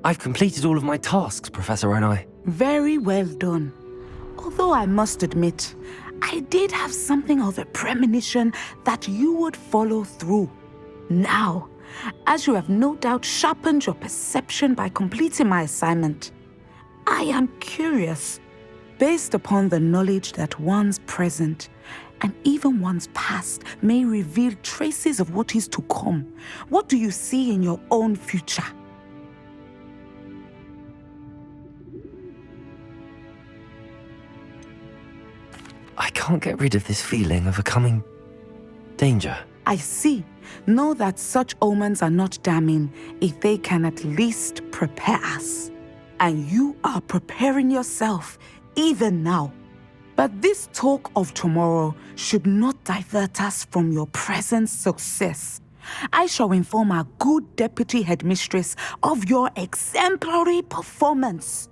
I've completed all of my tasks, Professor Onai. Very well done. Although I must admit, I did have something of a premonition that you would follow through. Now, as you have no doubt sharpened your perception by completing my assignment, I am curious, based upon the knowledge that one's present and even one's past may reveal traces of what is to come. What do you see in your own future? I can't get rid of this feeling of a coming danger. I see. Know that such omens are not damning if they can at least prepare us. And you are preparing yourself even now. But this talk of tomorrow should not divert us from your present success. I shall inform our good deputy headmistress of your exemplary performance.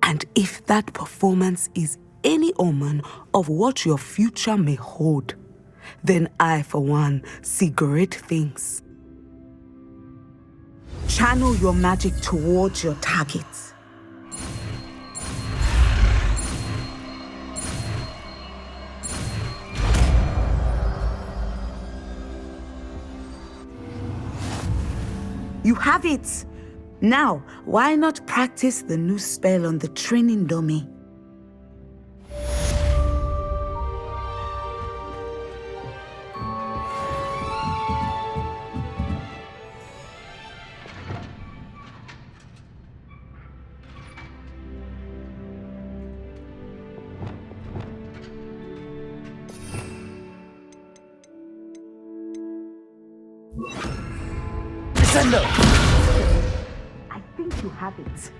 And if that performance is any omen of what your future may hold, then I, for one, see great things. Channel your magic towards your target. You have it! Now, why not practice the new spell on the training dummy? Descendo! I think you have it.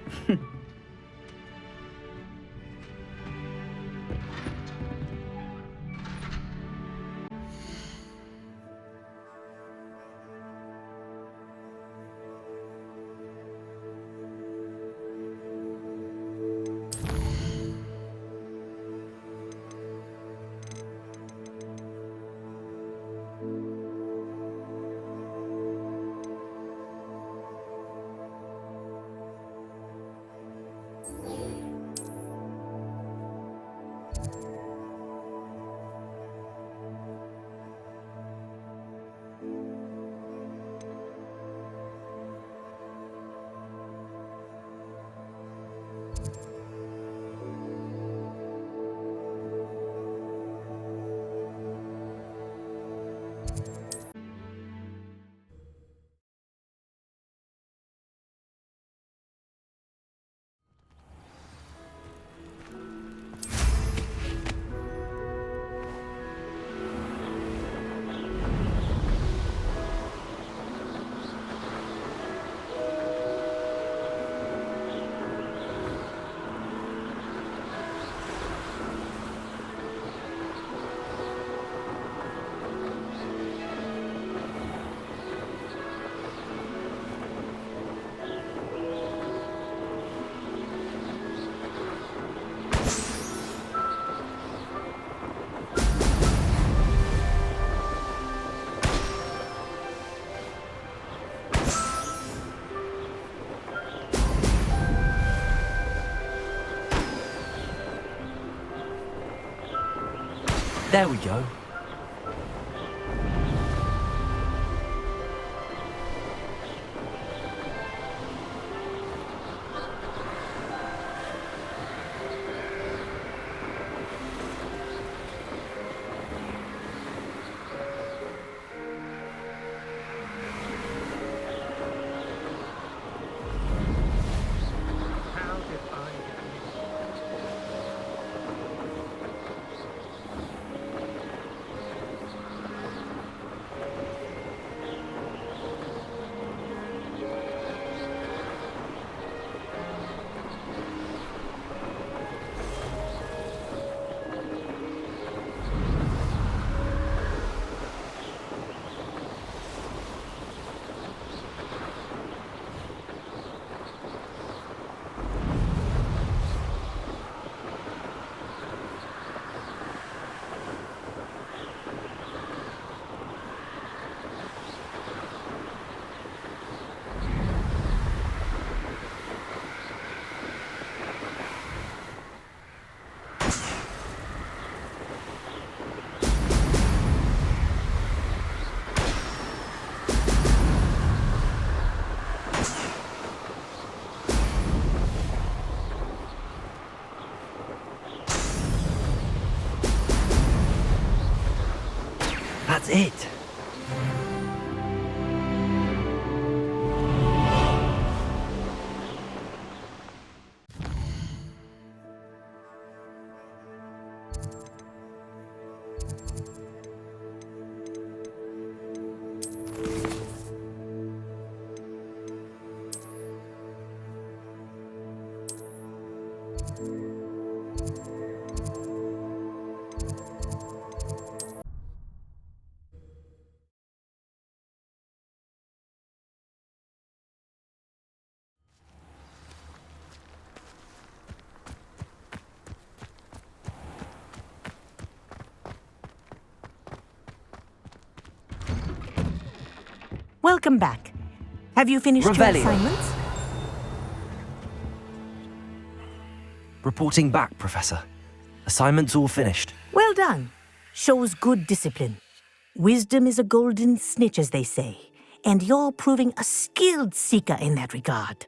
There we go. That's it. Welcome back. Have you finished your Revelio. assignments? Reporting back, Professor. Assignment's all finished. Well done. Shows good discipline. Wisdom is a golden snitch, as they say, and you're proving a skilled seeker in that regard.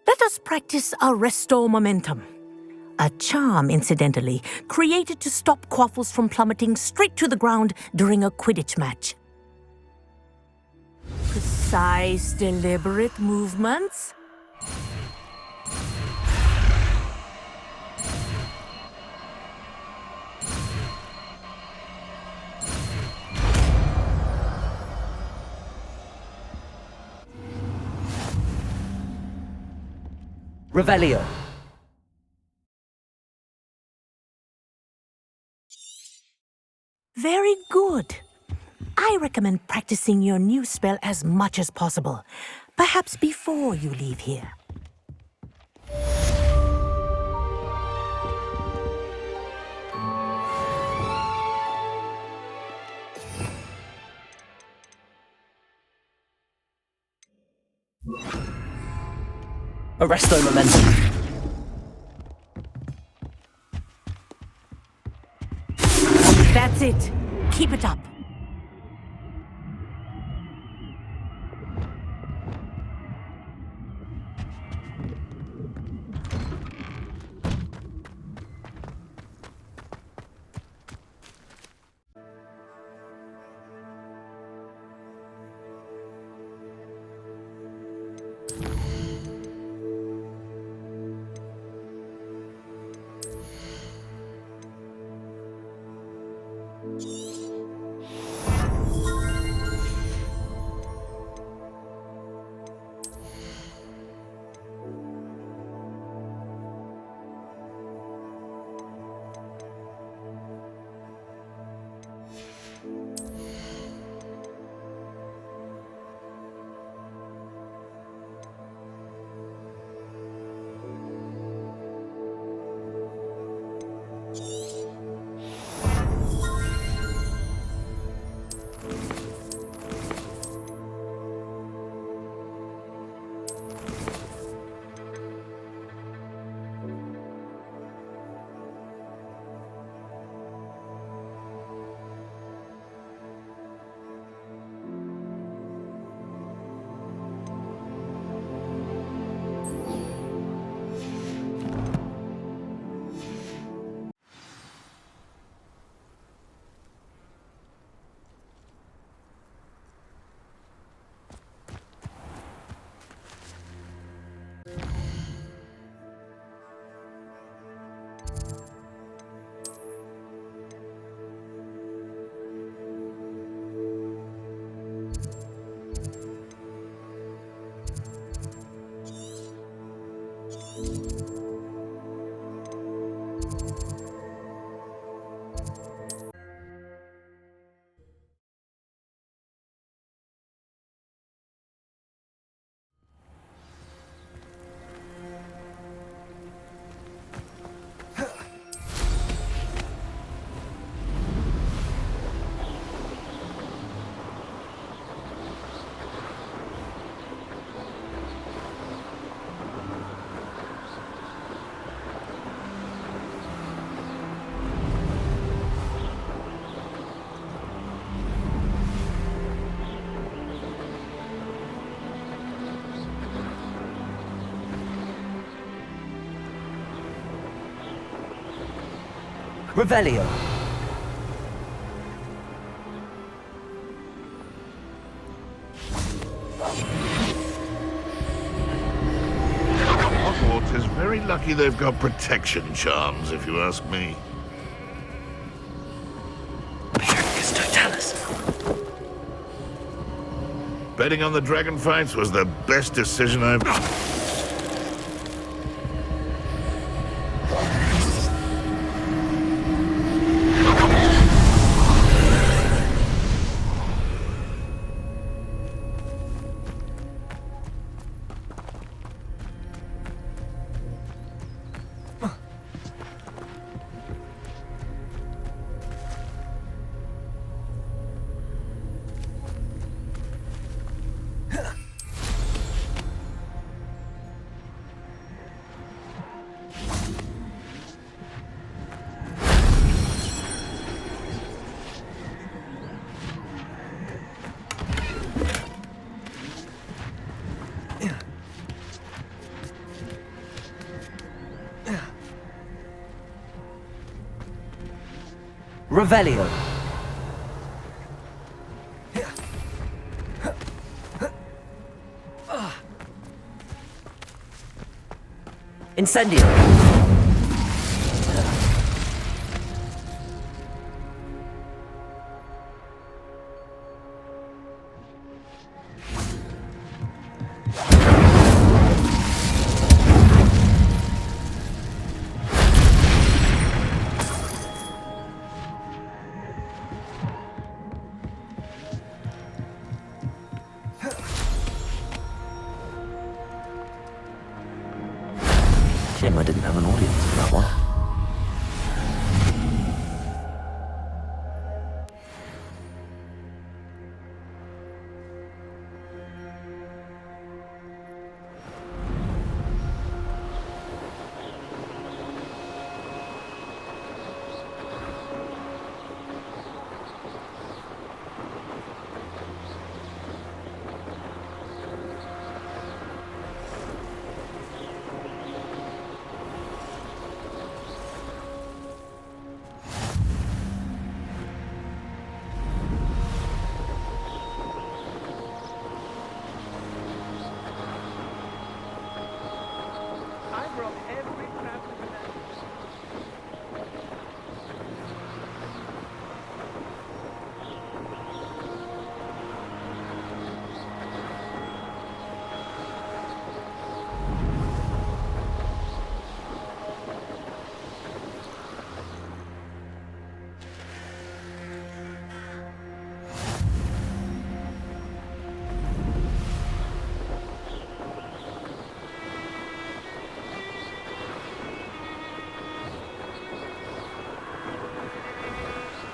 Let us practice Arresto Momentum. A charm, incidentally, created to stop quaffles from plummeting straight to the ground during a Quidditch match. Precise, deliberate movements. Revelio. Very good. I recommend practicing your new spell as much as possible, perhaps before you leave here. Arresto Momentum. That's it. Keep it up. Revelio. lucky they've got protection charms, if you ask me. Perigus Totalis. Betting on the dragon fights was the best decision I've... Revelio. Incendio. Shame I didn't have an audience for that one.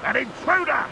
An intruder!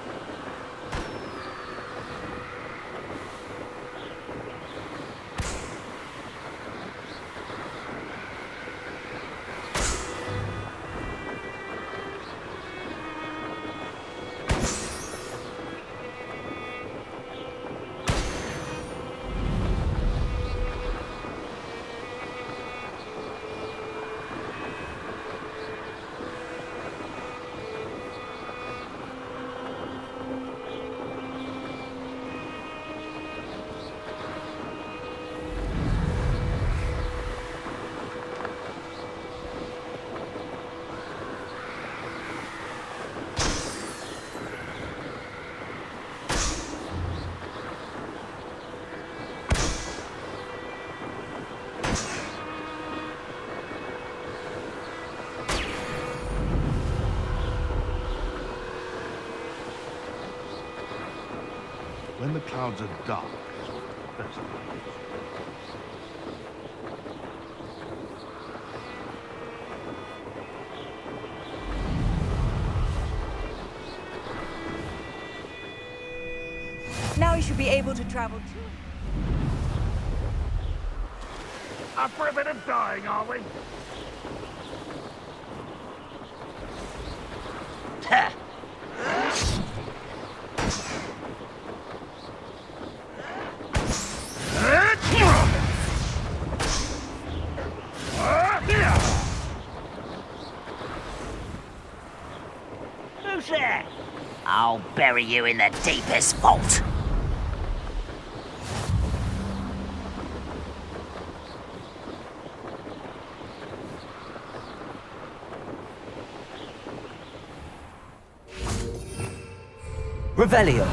When the clouds are dark, that's the Now we should be able to travel too. Up for a bit of dying, are we? Who's there? I'll bury you in the deepest vault. Revelio.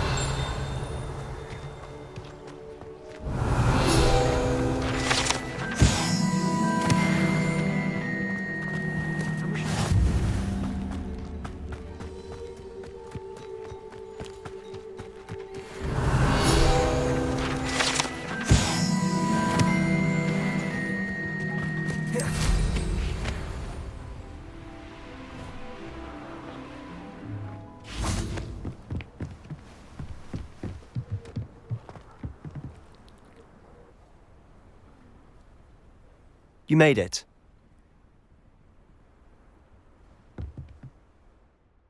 You made it.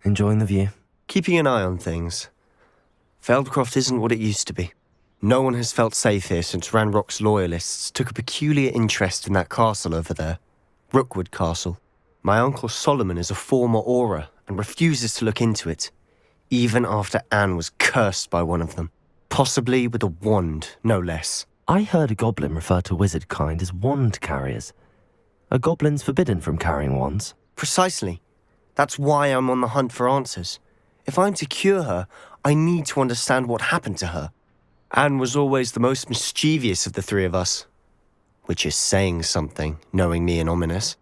Enjoying the view? Keeping an eye on things. Feldcroft isn't what it used to be. No one has felt safe here since Ranrock's loyalists took a peculiar interest in that castle over there. Rookwood Castle. My uncle Solomon is a former Auror and refuses to look into it, even after Anne was cursed by one of them. Possibly with a wand, no less. I heard a goblin refer to wizard kind as wand carriers. Are goblins forbidden from carrying wands? Precisely. That's why I'm on the hunt for answers. If I'm to cure her, I need to understand what happened to her. Anne was always the most mischievous of the three of us. Which is saying something, knowing me and ominous.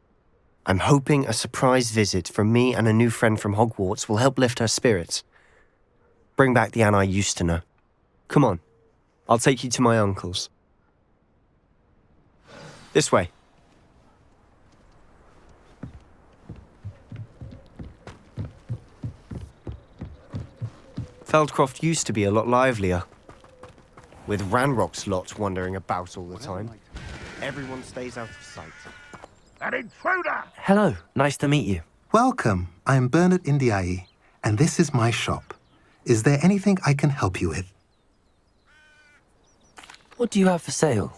I'm hoping a surprise visit from me and a new friend from Hogwarts will help lift her spirits. Bring back the Anne I used to know. Come on, I'll take you to my uncle's. This way. Feldcroft used to be a lot livelier. With Ranrock's lot wandering about all the time. Everyone stays out of sight. An intruder! Hello, nice to meet you. Welcome. I'm Bernard Indiaye, and this is my shop. Is there anything I can help you with? What do you have for sale?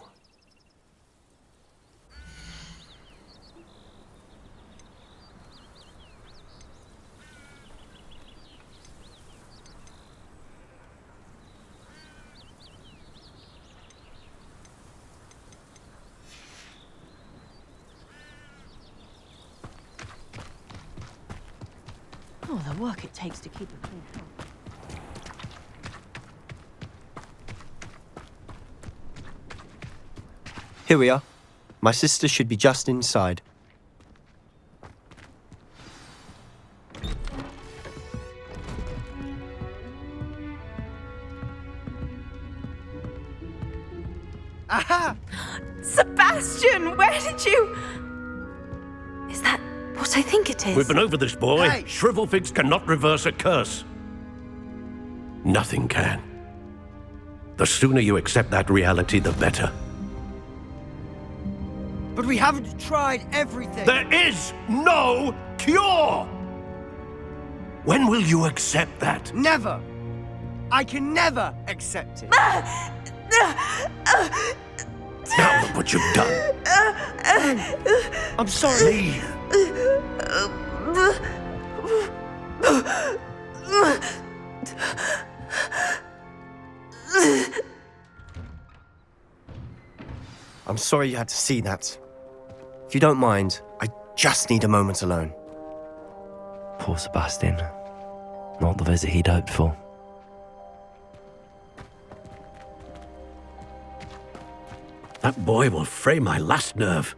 Oh, the work it takes to keep a clean house. Here we are. My sister should be just inside. Aha! Sebastian, where did you... Is that what I think it is? We've been over this, boy. Hey! Shrivelfigs cannot reverse a curse. Nothing can. The sooner you accept that reality, the better. But we haven't tried everything. There is no cure! When will you accept that? Never. I can never accept it. Now look what you've done. I'm sorry. Leave. I'm sorry you had to see that. If you don't mind, I just need a moment alone. Poor Sebastian. Not the visit he'd hoped for. That boy will fray my last nerve.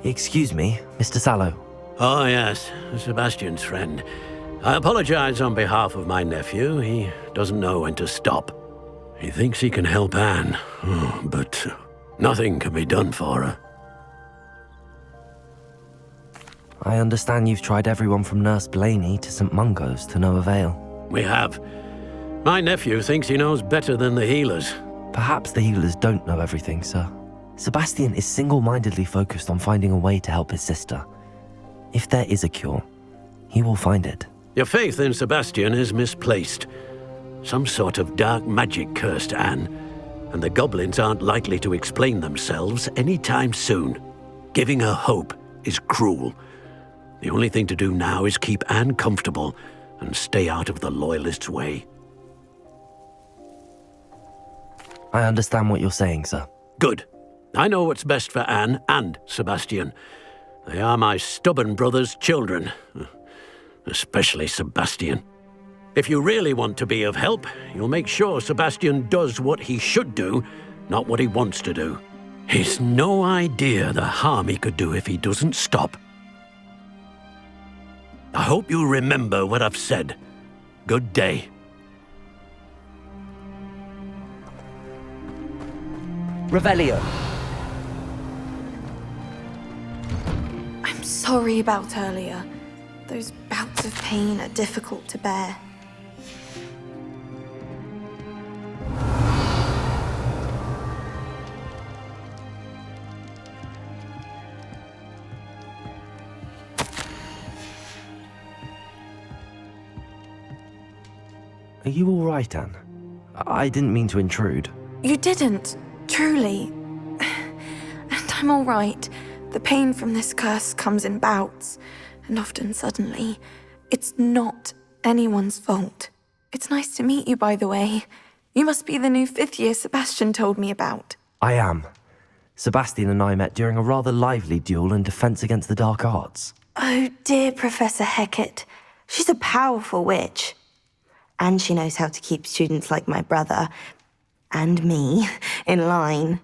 Excuse me, Mr. Sallow. Oh, yes, Sebastian's friend. I apologize on behalf of my nephew. He doesn't know when to stop. He thinks he can help Anne, but nothing can be done for her. I understand you've tried everyone from Nurse Blaney to St. Mungo's to no avail. We have. My nephew thinks he knows better than the healers. Perhaps the healers don't know everything, sir. Sebastian is single-mindedly focused on finding a way to help his sister. If there is a cure, he will find it. Your faith in Sebastian is misplaced. Some sort of dark magic cursed Anne, and the goblins aren't likely to explain themselves anytime soon. Giving her hope is cruel. The only thing to do now is keep Anne comfortable and stay out of the Loyalists' way. I understand what you're saying, sir. Good. I know what's best for Anne and Sebastian. They are my stubborn brother's children. Especially Sebastian. If you really want to be of help, you'll make sure Sebastian does what he should do, not what he wants to do. He's no idea the harm he could do if he doesn't stop. I hope you remember what I've said. Good day. Revelio. I'm sorry about earlier. Those bouts of pain are difficult to bear. Are you all right, Anne? I didn't mean to intrude. You didn't, truly. And I'm all right. The pain from this curse comes in bouts, and often suddenly. It's not anyone's fault. It's nice to meet you, by the way. You must be the new 5th year Sebastian told me about. I am. Sebastian and I met during a rather lively duel in Defense Against the Dark Arts. Oh, dear Professor Hecat. She's a powerful witch. And she knows how to keep students like my brother, and me, in line.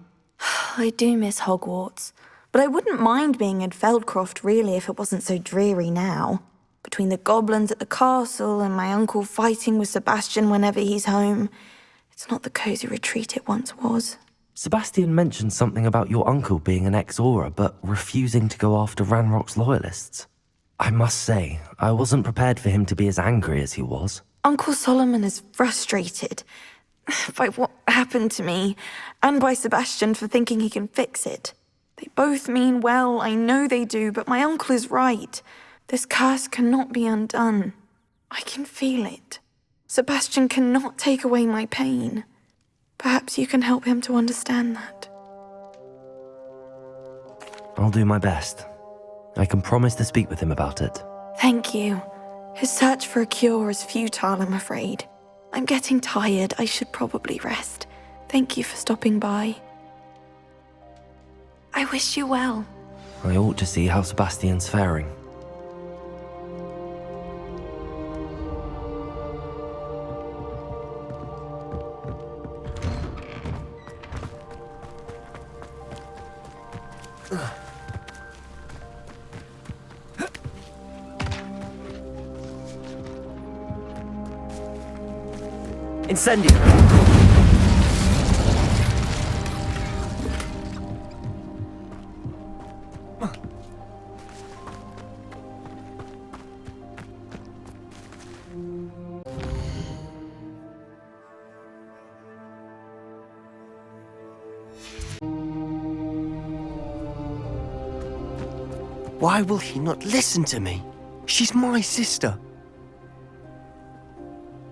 I do miss Hogwarts, but I wouldn't mind being in Feldcroft, really, if it wasn't so dreary now. Between the goblins at the castle and my uncle fighting with Sebastian whenever he's home, it's not the cozy retreat it once was. Sebastian mentioned something about your uncle being an ex-Aura, but refusing to go after Ranrock's loyalists. I must say, I wasn't prepared for him to be as angry as he was. Uncle Solomon is frustrated by what happened to me, and by Sebastian for thinking he can fix it. They both mean well, I know they do, but my uncle is right. This curse cannot be undone. I can feel it. Sebastian cannot take away my pain. Perhaps you can help him to understand that. I'll do my best. I can promise to speak with him about it. Thank you. His search for a cure is futile, I'm afraid. I'm getting tired. I should probably rest. Thank you for stopping by. I wish you well. I ought to see how Sebastian's faring. Incendio. Why will he not listen to me? She's my sister.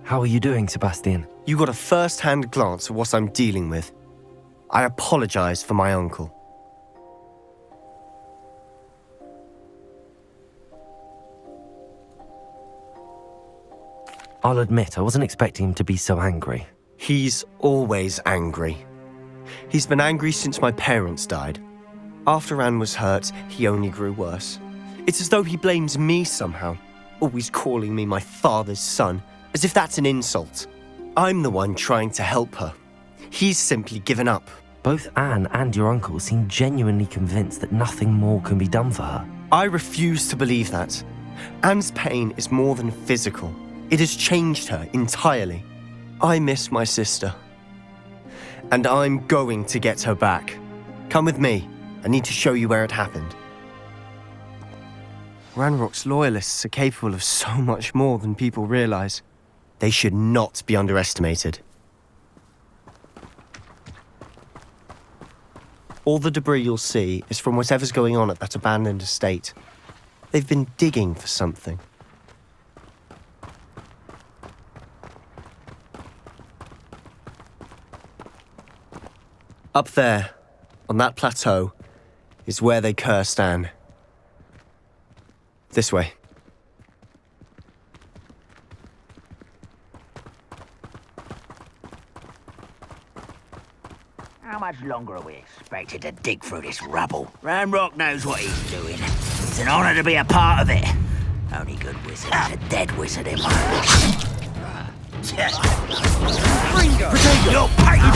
How are you doing, Sebastian? You got a first-hand glance at what I'm dealing with. I apologize for my uncle. I'll admit, I wasn't expecting him to be so angry. He's always angry. He's been angry since my parents died. After Anne was hurt, he only grew worse. It's as though he blames me somehow, always calling me my father's son, as if that's an insult. I'm the one trying to help her. He's simply given up. Both Anne and your uncle seem genuinely convinced that nothing more can be done for her. I refuse to believe that. Anne's pain is more than physical. It has changed her entirely. I miss my sister. And I'm going to get her back. Come with me. I need to show you where it happened. Ranrock's loyalists are capable of so much more than people realize. They should not be underestimated. All the debris you'll see is from whatever's going on at that abandoned estate. They've been digging for something. Up there, on that plateau, is where they cursed Anne. This way. How much longer are we expected to dig through this rubble? Ranrock knows what he's doing. It's an honor to be a part of it. Only good wizard is a dead wizard in my book. Ringo! You're paid!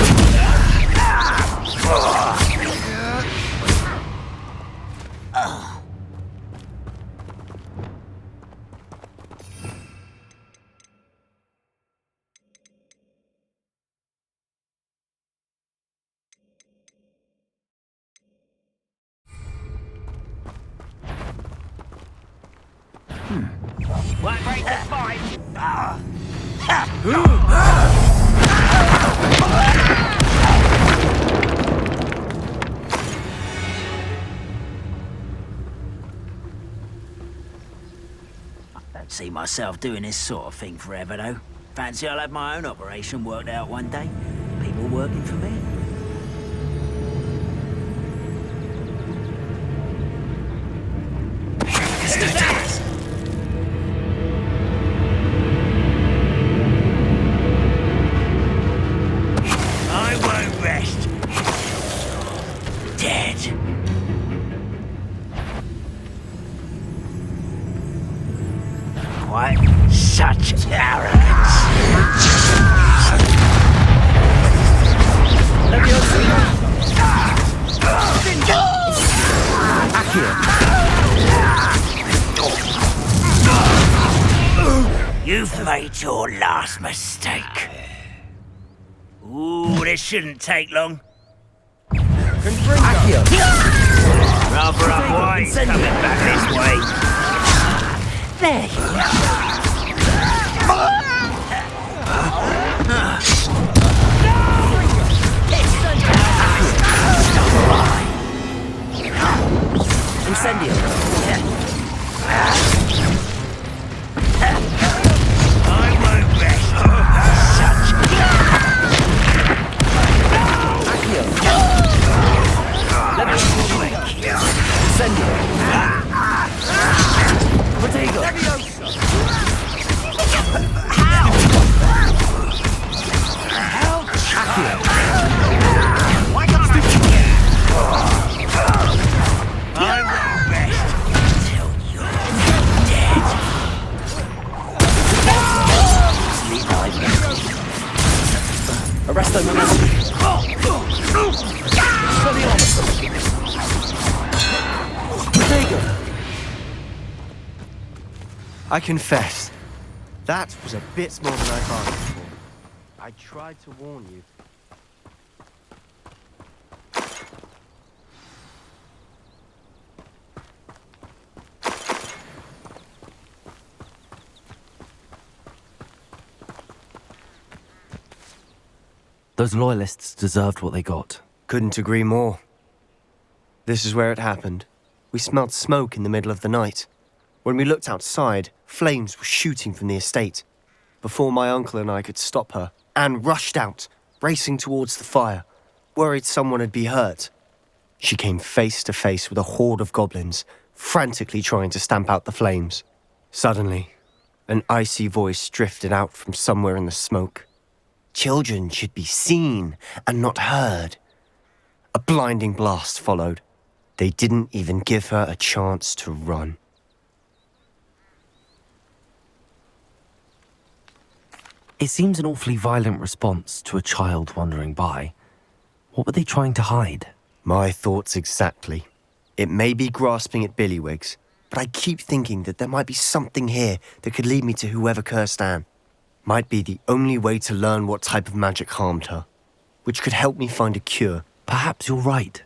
Won't break the spine. Don't see myself doing this sort of thing forever, though. Fancy I'll have my own operation worked out one day. People working for me. I won't rest. Dead. Quite such arrogance. You've made your last mistake. Ooh, this shouldn't take long. Rather unwise coming back this way. There you Incendio. I won't rest. Such. Incendio. Protego. Why can't I? I won't rest until you're dead. Arresto momentum. Protego. I confess, that was a bit more than I bargained for. I tried to warn you. Those loyalists deserved what they got. Couldn't agree more. This is where it happened. We smelled smoke in the middle of the night. When we looked outside, flames were shooting from the estate. Before my uncle and I could stop her, Anne rushed out, racing towards the fire, worried someone had been hurt. She came face to face with a horde of goblins, frantically trying to stamp out the flames. Suddenly, an icy voice drifted out from somewhere in the smoke. Children should be seen and not heard. A blinding blast followed. They didn't even give her a chance to run. It seems an awfully violent response to a child wandering by. What were they trying to hide? My thoughts exactly. It may be grasping at Billywigs, but I keep thinking that there might be something here that could lead me to whoever cursed Anne. Might be the only way to learn what type of magic harmed her, which could help me find a cure. Perhaps you're right.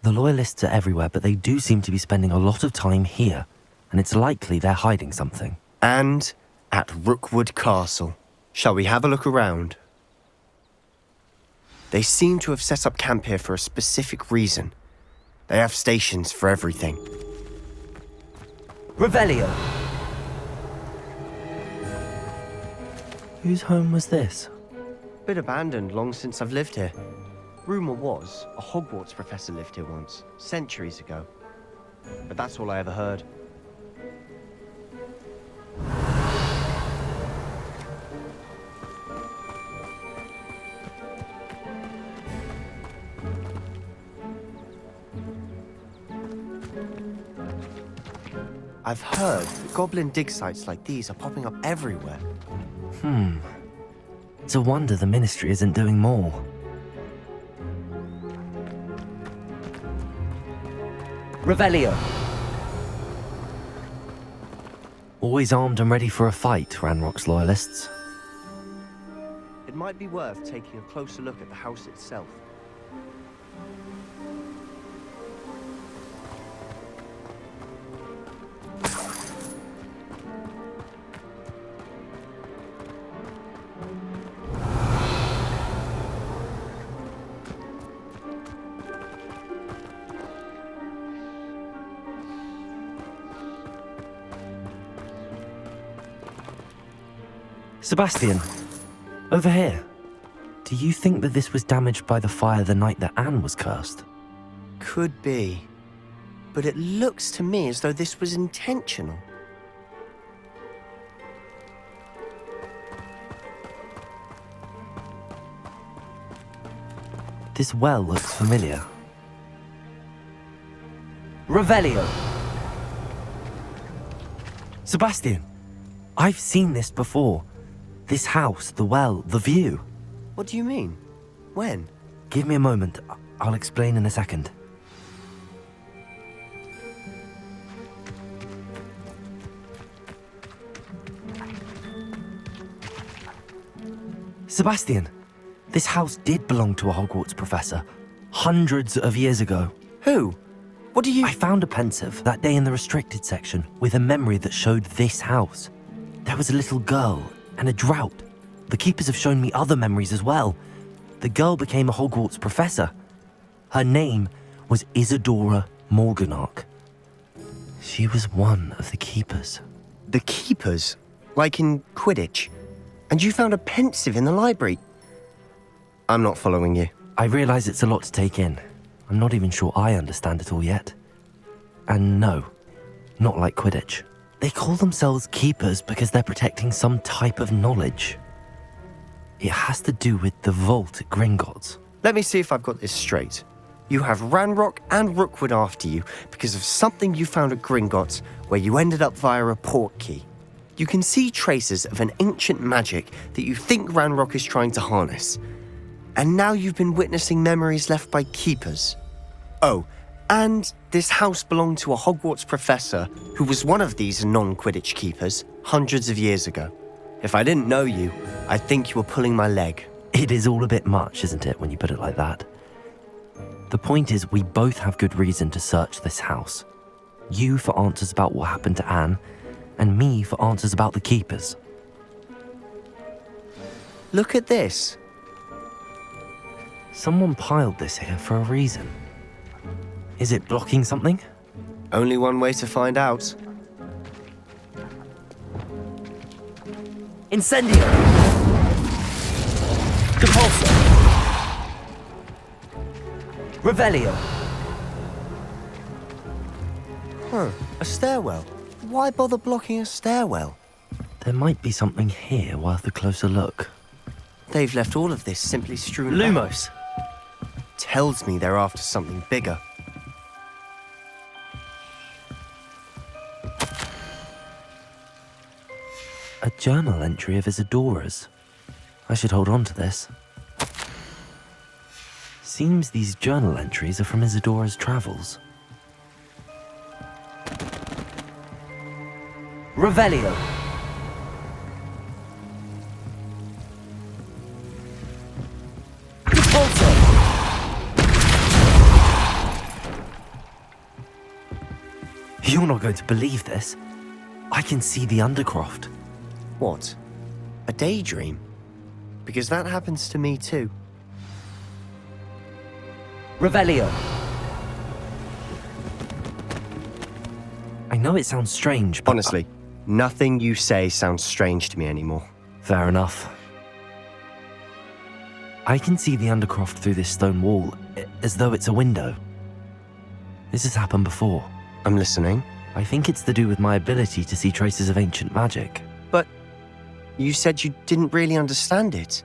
The loyalists are everywhere, but they do seem to be spending a lot of time here, and it's likely they're hiding something. And at Rookwood Castle. Shall we have a look around? They seem to have set up camp here for a specific reason. They have stations for everything. Revelio! Whose home was this? Been abandoned long since I've lived here. Rumour was a Hogwarts professor lived here once, centuries ago. But that's all I ever heard. I've heard that goblin dig sites like these are popping up everywhere. It's a wonder the Ministry isn't doing more. Revelio. Always armed and ready for a fight, Ranrock's loyalists. It might be worth taking a closer look at the house itself. Sebastian, over here. Do you think that this was damaged by the fire the night that Anne was cursed? Could be. But it looks to me as though this was intentional. This well looks familiar. Revelio. Sebastian, I've seen this before. This house, the well, the view. What do you mean? When? Give me a moment. I'll explain in a second. Sebastian, this house did belong to a Hogwarts professor. Hundreds of years ago. Who? What do you... I found a pensive that day in the restricted section with a memory that showed this house. There was a little girl and a drought. The keepers have shown me other memories as well. The girl became a Hogwarts professor. Her name was Isadora Morganach. She was one of the keepers. The keepers? Like in Quidditch? And you found a pensive in the library? I'm not following you. I realize it's a lot to take in. I'm not even sure I understand it all yet. And no, not like Quidditch. They call themselves keepers because they're protecting some type of knowledge. It has to do with the vault at Gringotts. Let me see if I've got this straight. You have Ranrock and Rookwood after you because of something you found at Gringotts where you ended up via a port key. You can see traces of an ancient magic that you think Ranrock is trying to harness. And now you've been witnessing memories left by keepers. Oh, and this house belonged to a Hogwarts professor who was one of these non-Quidditch keepers hundreds of years ago. If I didn't know you, I'd think you were pulling my leg. It is all a bit much, isn't it, when you put it like that? The point is, we both have good reason to search this house. You for answers about what happened to Anne, and me for answers about the keepers. Look at this. Someone piled this here for a reason. Is it blocking something? Only one way to find out. Incendio. Compulso. Revelio. Huh, a stairwell. Why bother blocking a stairwell? There might be something here worth a closer look. They've left all of this simply strewn about. Lumos. Tells me they're after something bigger. A journal entry of Isadora's. I should hold on to this. Seems these journal entries are from Isadora's travels. Revelio. Compulso. You're not going to believe this. I can see the Undercroft. What? A daydream? Because that happens to me too. Revelio. I know it sounds strange, but... Honestly, nothing you say sounds strange to me anymore. Fair enough. I can see the Undercroft through this stone wall, as though it's a window. This has happened before. I'm listening. I think it's to do with my ability to see traces of ancient magic. But you said you didn't really understand it,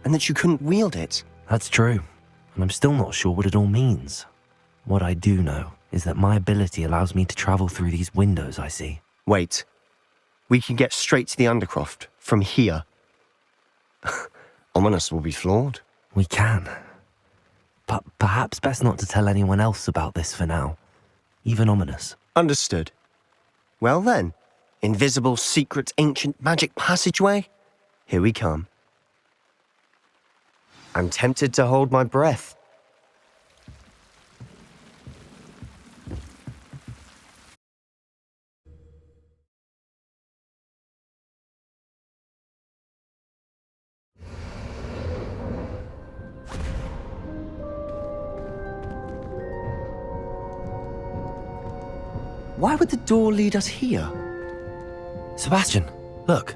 and that you couldn't wield it. That's true, and I'm still not sure what it all means. What I do know is that my ability allows me to travel through these windows I see. Wait. We can get straight to the Undercroft from here. Ominous will be flawed. We can. But perhaps best not to tell anyone else about this for now. Even Ominous. Understood. Well then, invisible, secret, ancient magic passageway? Here we come. I'm tempted to hold my breath. Why would the door lead us here? Sebastian, look.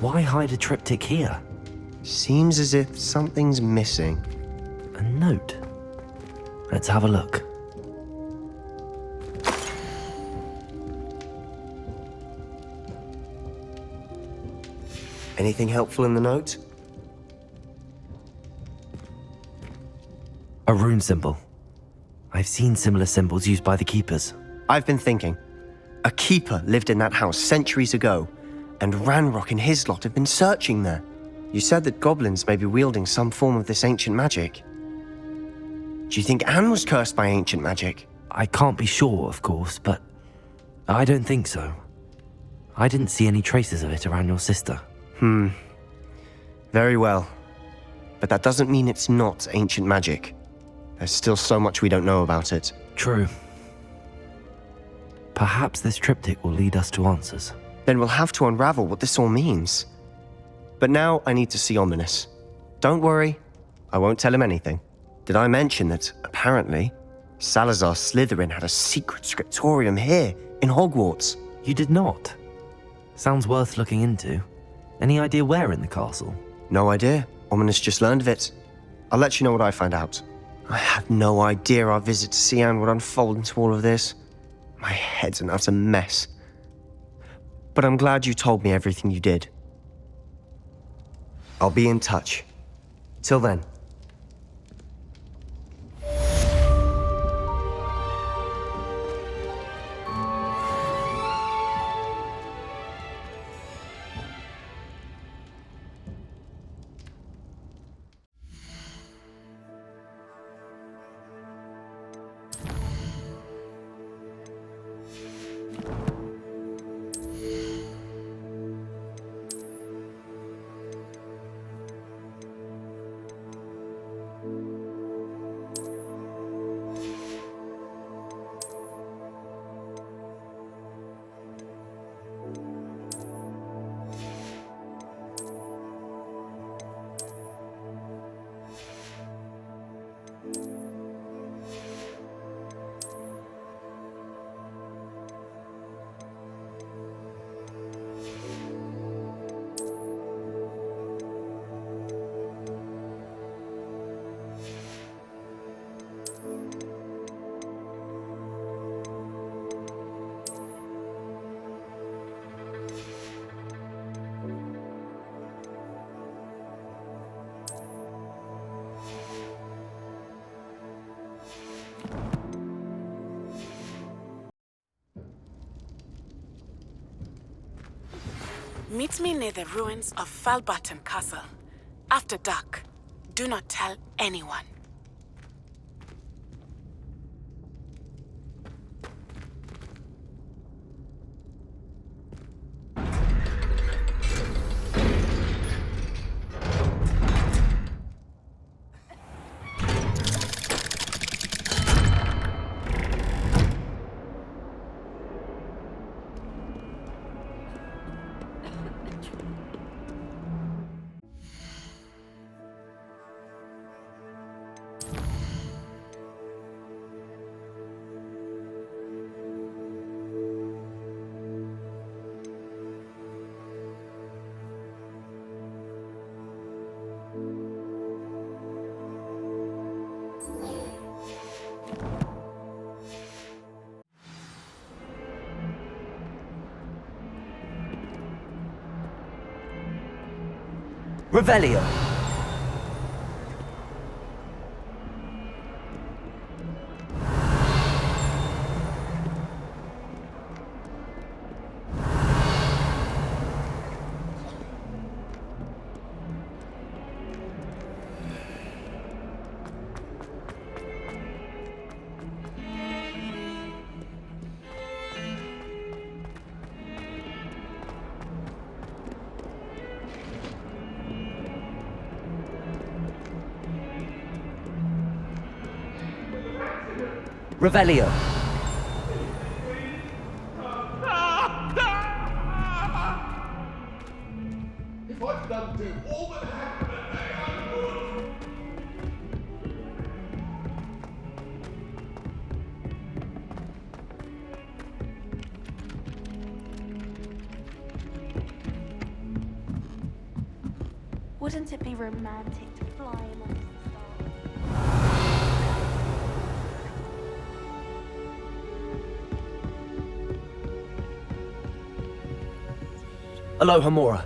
Why hide a triptych here? Seems as if something's missing. A note. Let's have a look. Anything helpful in the note? A rune symbol. I've seen similar symbols used by the keepers. I've been thinking. A keeper lived in that house centuries ago, and Ranrock and his lot have been searching there. You said that goblins may be wielding some form of this ancient magic. Do you think Anne was cursed by ancient magic? I can't be sure, of course, but I don't think so. I didn't see any traces of it around your sister. Very well. But that doesn't mean it's not ancient magic. There's still so much we don't know about it. True. Perhaps this triptych will lead us to answers. Then we'll have to unravel what this all means. But now I need to see Ominous. Don't worry, I won't tell him anything. Did I mention that, apparently, Salazar Slytherin had a secret scriptorium here, in Hogwarts? You did not? Sounds worth looking into. Any idea where in the castle? No idea. Ominous just learned of it. I'll let you know what I find out. I had no idea our visit to Sian would unfold into all of this. My head's an utter mess. But I'm glad you told me everything you did. I'll be in touch. Till then. Meet me near the ruins of Falbaton Castle. After dark. Do not tell anyone. Revelio. Revelio. If I could undo all that happened that day, I would. Wouldn't it be romantic to fly amongst the stars? Aloha Mora.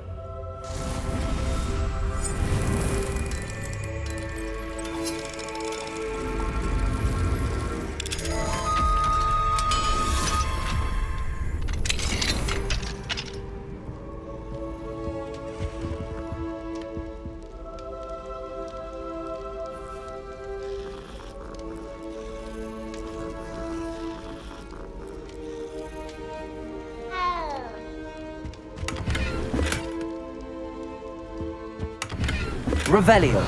Revelio.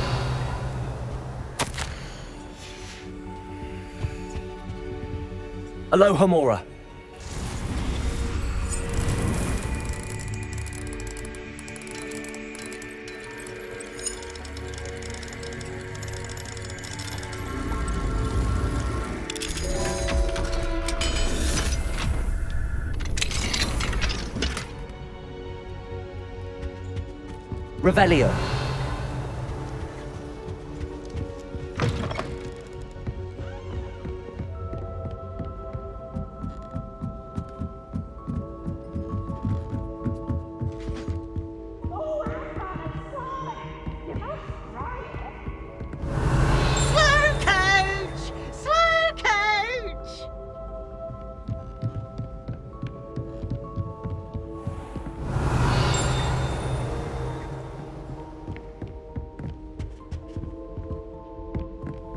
Aloha Mora. Revelio.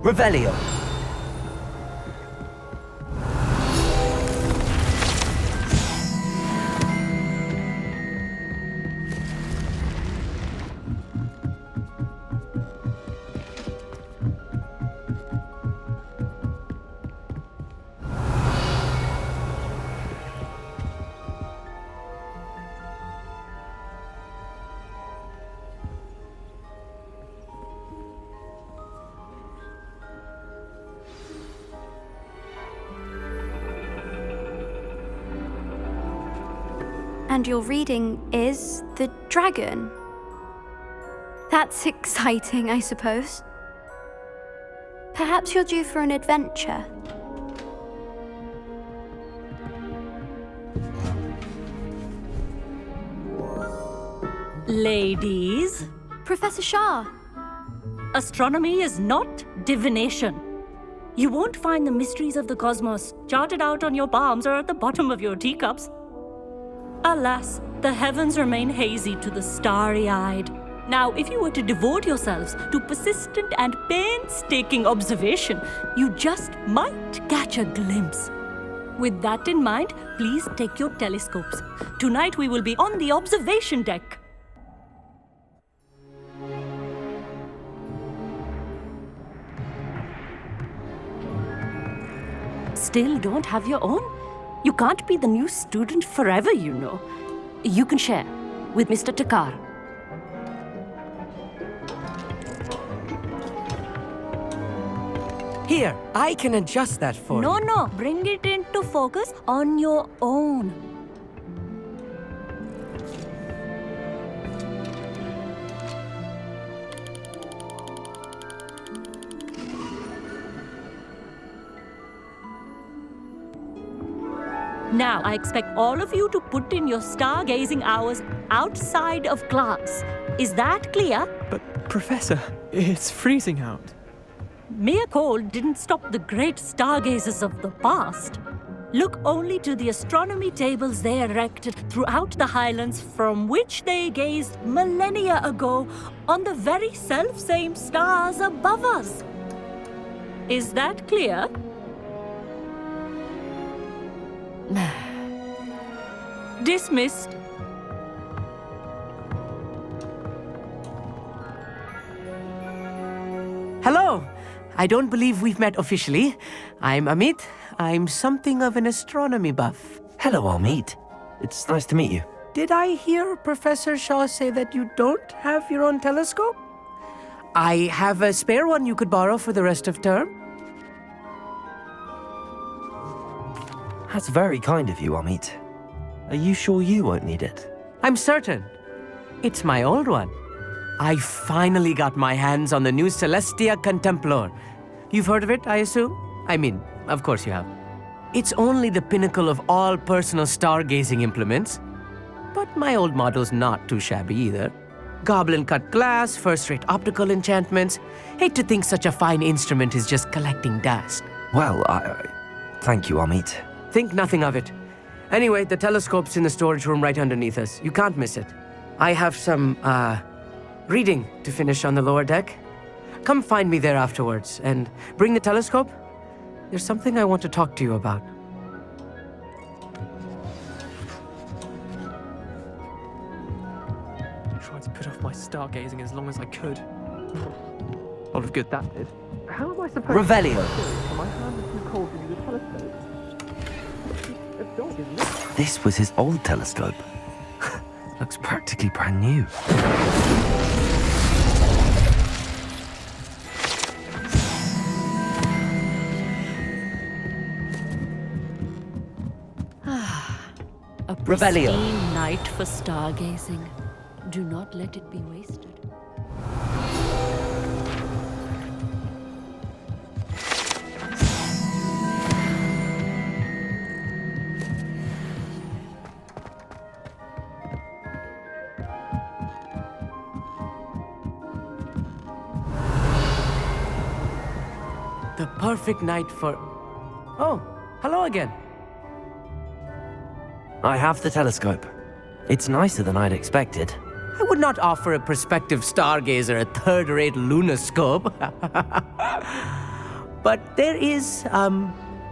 Revelio. And your reading is the dragon. That's exciting, I suppose. Perhaps you're due for an adventure. Ladies, Professor Shah. astronomy is not divination. You won't find the mysteries of the cosmos charted out on your palms or at the bottom of your teacups. Alas, the heavens remain hazy to the starry-eyed. Now, if you were to devote yourselves to persistent and painstaking observation, you just might catch a glimpse. With that in mind, please take your telescopes. Tonight we will be on the observation deck. Still don't have your own? You can't be the new student forever, you know. You can share with Mr. Takar. Here, I can adjust that for you. No, bring it into focus on your own. Now, I expect all of you to put in your stargazing hours outside of class. Is that clear? But, Professor, it's freezing out. Mere cold didn't stop the great stargazers of the past. Look only to the astronomy tables they erected throughout the highlands from which they gazed millennia ago on the very self-same stars above us. Is that clear? Dismissed. Hello. I don't believe we've met officially. I'm Amit. I'm something of an astronomy buff. Hello, Amit. It's nice to meet you. Did I hear Professor Shaw say that you don't have your own telescope? I have a spare one you could borrow for the rest of term. That's very kind of you, Amit. Are you sure you won't need it? I'm certain. It's my old one. I finally got my hands on the new Celestia Contemplor. You've heard of it, I assume? I mean, of course you have. It's only the pinnacle of all personal stargazing implements. But my old model's not too shabby either. Goblin-cut glass, first-rate optical enchantments. Hate to think such a fine instrument is just collecting dust. Well, thank you, Amit. Think nothing of it. Anyway, the telescope's in the storage room right underneath us. You can't miss it. I have some, reading to finish on the lower deck. Come find me there afterwards, and bring the telescope. There's something I want to talk to you about. I tried to put off my stargazing as long as I could. All of good that did. How am I supposed Revelio. to... My hand is too cold to use a telescope. It's a dog, isn't it? This was his old telescope. Looks practically brand new. A Revelio. pristine night for stargazing. Do not let it be wasted. The perfect night for... Oh, hello again. I have the telescope. It's nicer than I'd expected. I would not offer a prospective stargazer a third-rate lunoscope. But there is,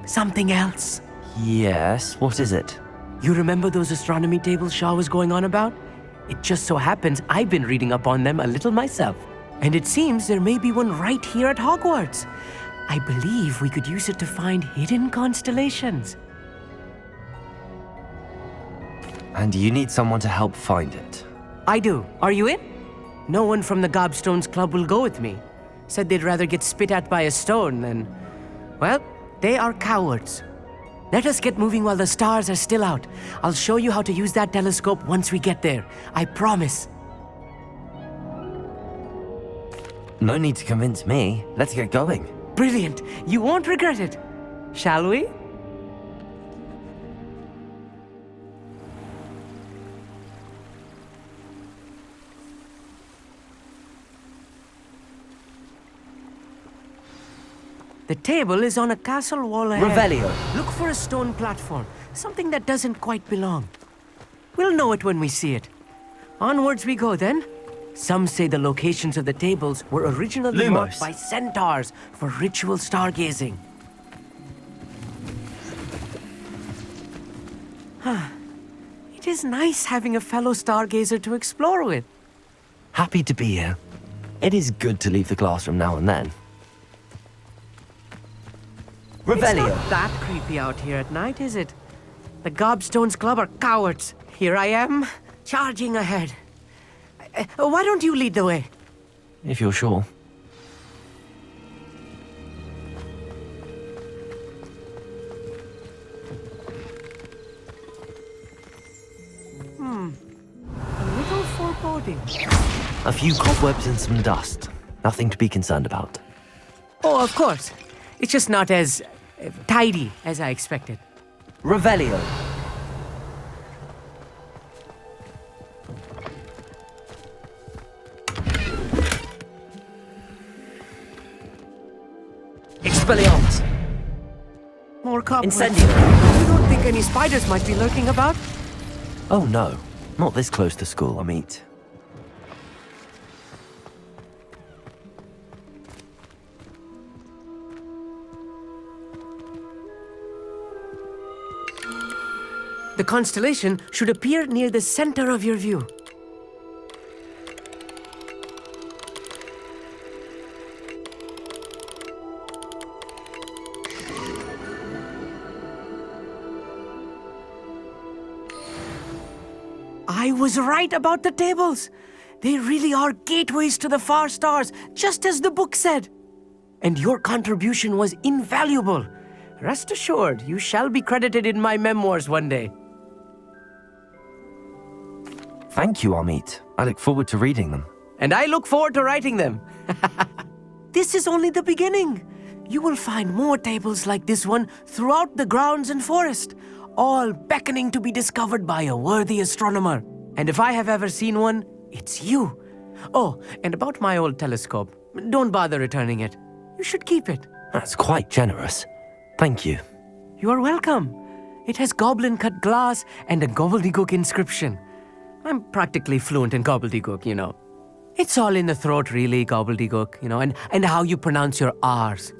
something else. Yes, what is it? You remember those astronomy tables Shaw was going on about? It just so happens I've been reading up on them a little myself. And it seems there may be one right here at Hogwarts. I believe we could use it to find hidden constellations. And you need someone to help find it. I do. Are you in? No one from the Gobstones Club will go with me. Said they'd rather get spit at by a stone than... Well, they are cowards. Let us get moving while the stars are still out. I'll show you how to use that telescope once we get there. I promise. No need to convince me. Let's get going. Brilliant. You won't regret it. Shall we? The table is on a castle wall ahead. Revelio. Look for a stone platform, something that doesn't quite belong. We'll know it when we see it. Onwards we go then. Some say the locations of the tables were originally marked by centaurs for ritual stargazing. It is nice having a fellow stargazer to explore with. Happy to be here. It is good to leave the classroom now and then. Revelio. It's not that creepy out here at night, is it? The Gobstones Club are cowards. Here I am, charging ahead. Why don't you lead the way? If you're sure. A little foreboding. A few cobwebs and some dust. Nothing to be concerned about. Oh, of course. It's just not as tidy as I expected. Revelio. More cobwebs. Incendio. You don't think any spiders might be lurking about? Oh no, not this close to school, Amit. The constellation should appear near the center of your view. I was right about the tables. They really are gateways to the far stars, just as the book said. And your contribution was invaluable. Rest assured, you shall be credited in my memoirs one day. Thank you, Amit. I look forward to reading them. And I look forward to writing them. This is only the beginning. You will find more tables like this one throughout the grounds and forest, all beckoning to be discovered by a worthy astronomer. And if I have ever seen one, it's you. Oh, and about my old telescope, don't bother returning it. You should keep it. That's quite generous. Thank you. You are welcome. It has goblin-cut glass and a gobbledygook inscription. I'm practically fluent in gobbledygook, you know. It's all in the throat, really, gobbledygook, you know, and how you pronounce your R's.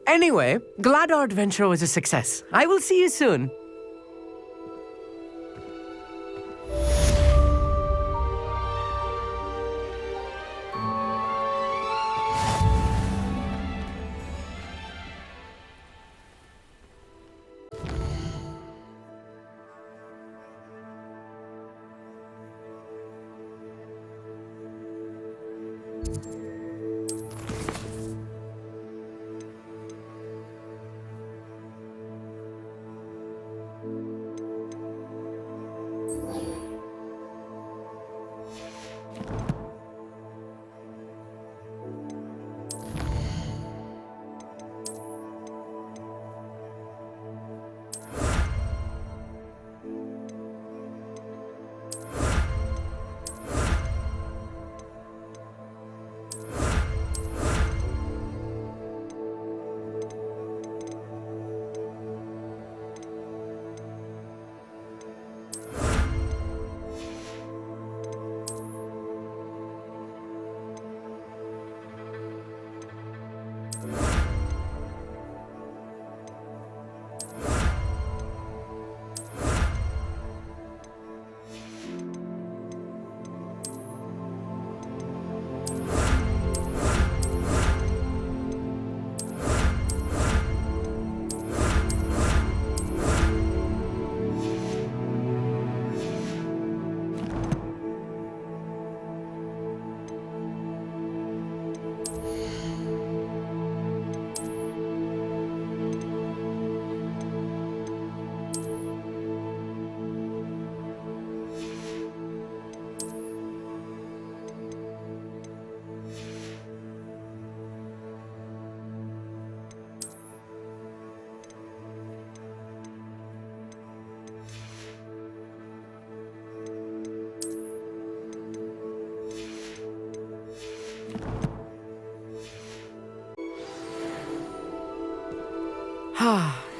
Anyway, glad our adventure was a success. I will see you soon.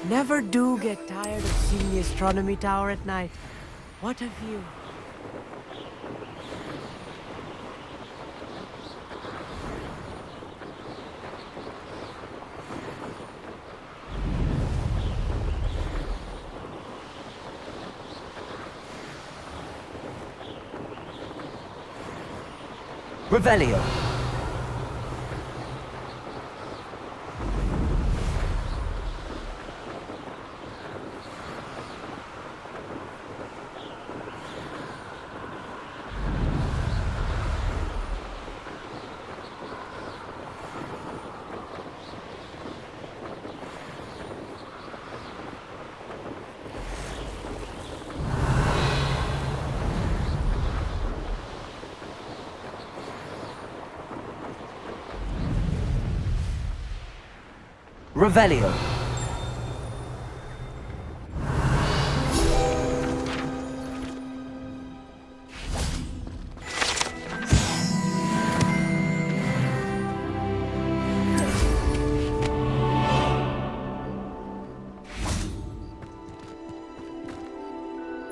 Never do get tired of seeing the astronomy tower at night. What a view. Revelio. Revelio.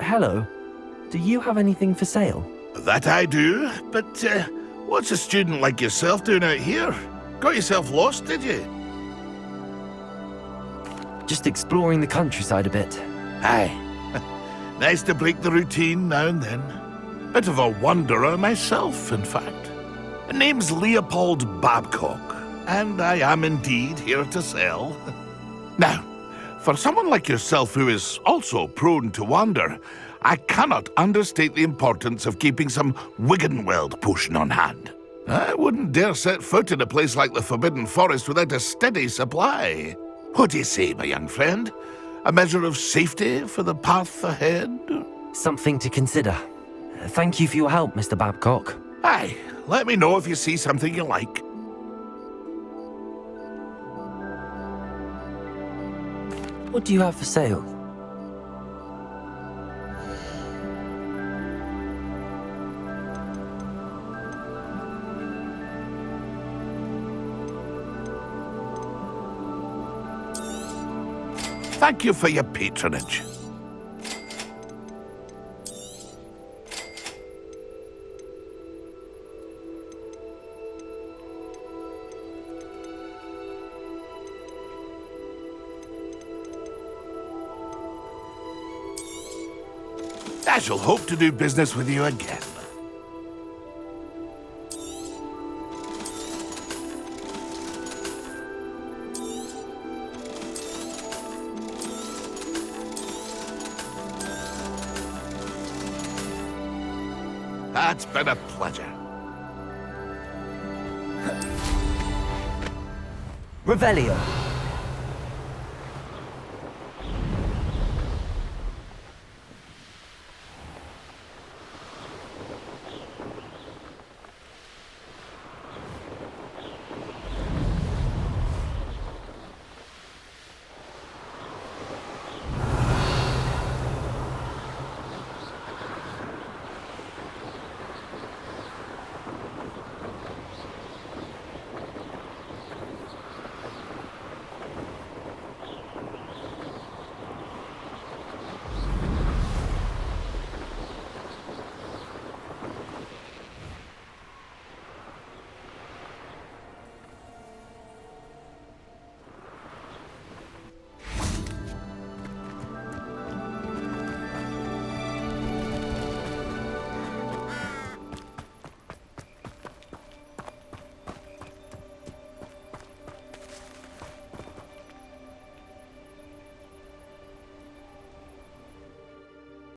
hello. Do you have anything for sale? That I do, but what's a student like yourself doing out here? Got yourself lost, did you? Just exploring the countryside a bit. Aye. Nice to break the routine now and then. Bit of a wanderer myself, in fact. The name's Leopold Babcock, and I am indeed here to sell. Now, for someone like yourself who is also prone to wander, I cannot understate the importance of keeping some Wiggenweld potion on hand. I wouldn't dare set foot in a place like the Forbidden Forest without a steady supply. What do you say, my young friend? A measure of safety for the path ahead? Something to consider. Thank you for your help, Mr. Babcock. Aye, let me know if you see something you like. What do you have for sale? Thank you for your patronage. I shall hope to do business with you again. It's been a pleasure. Revelio.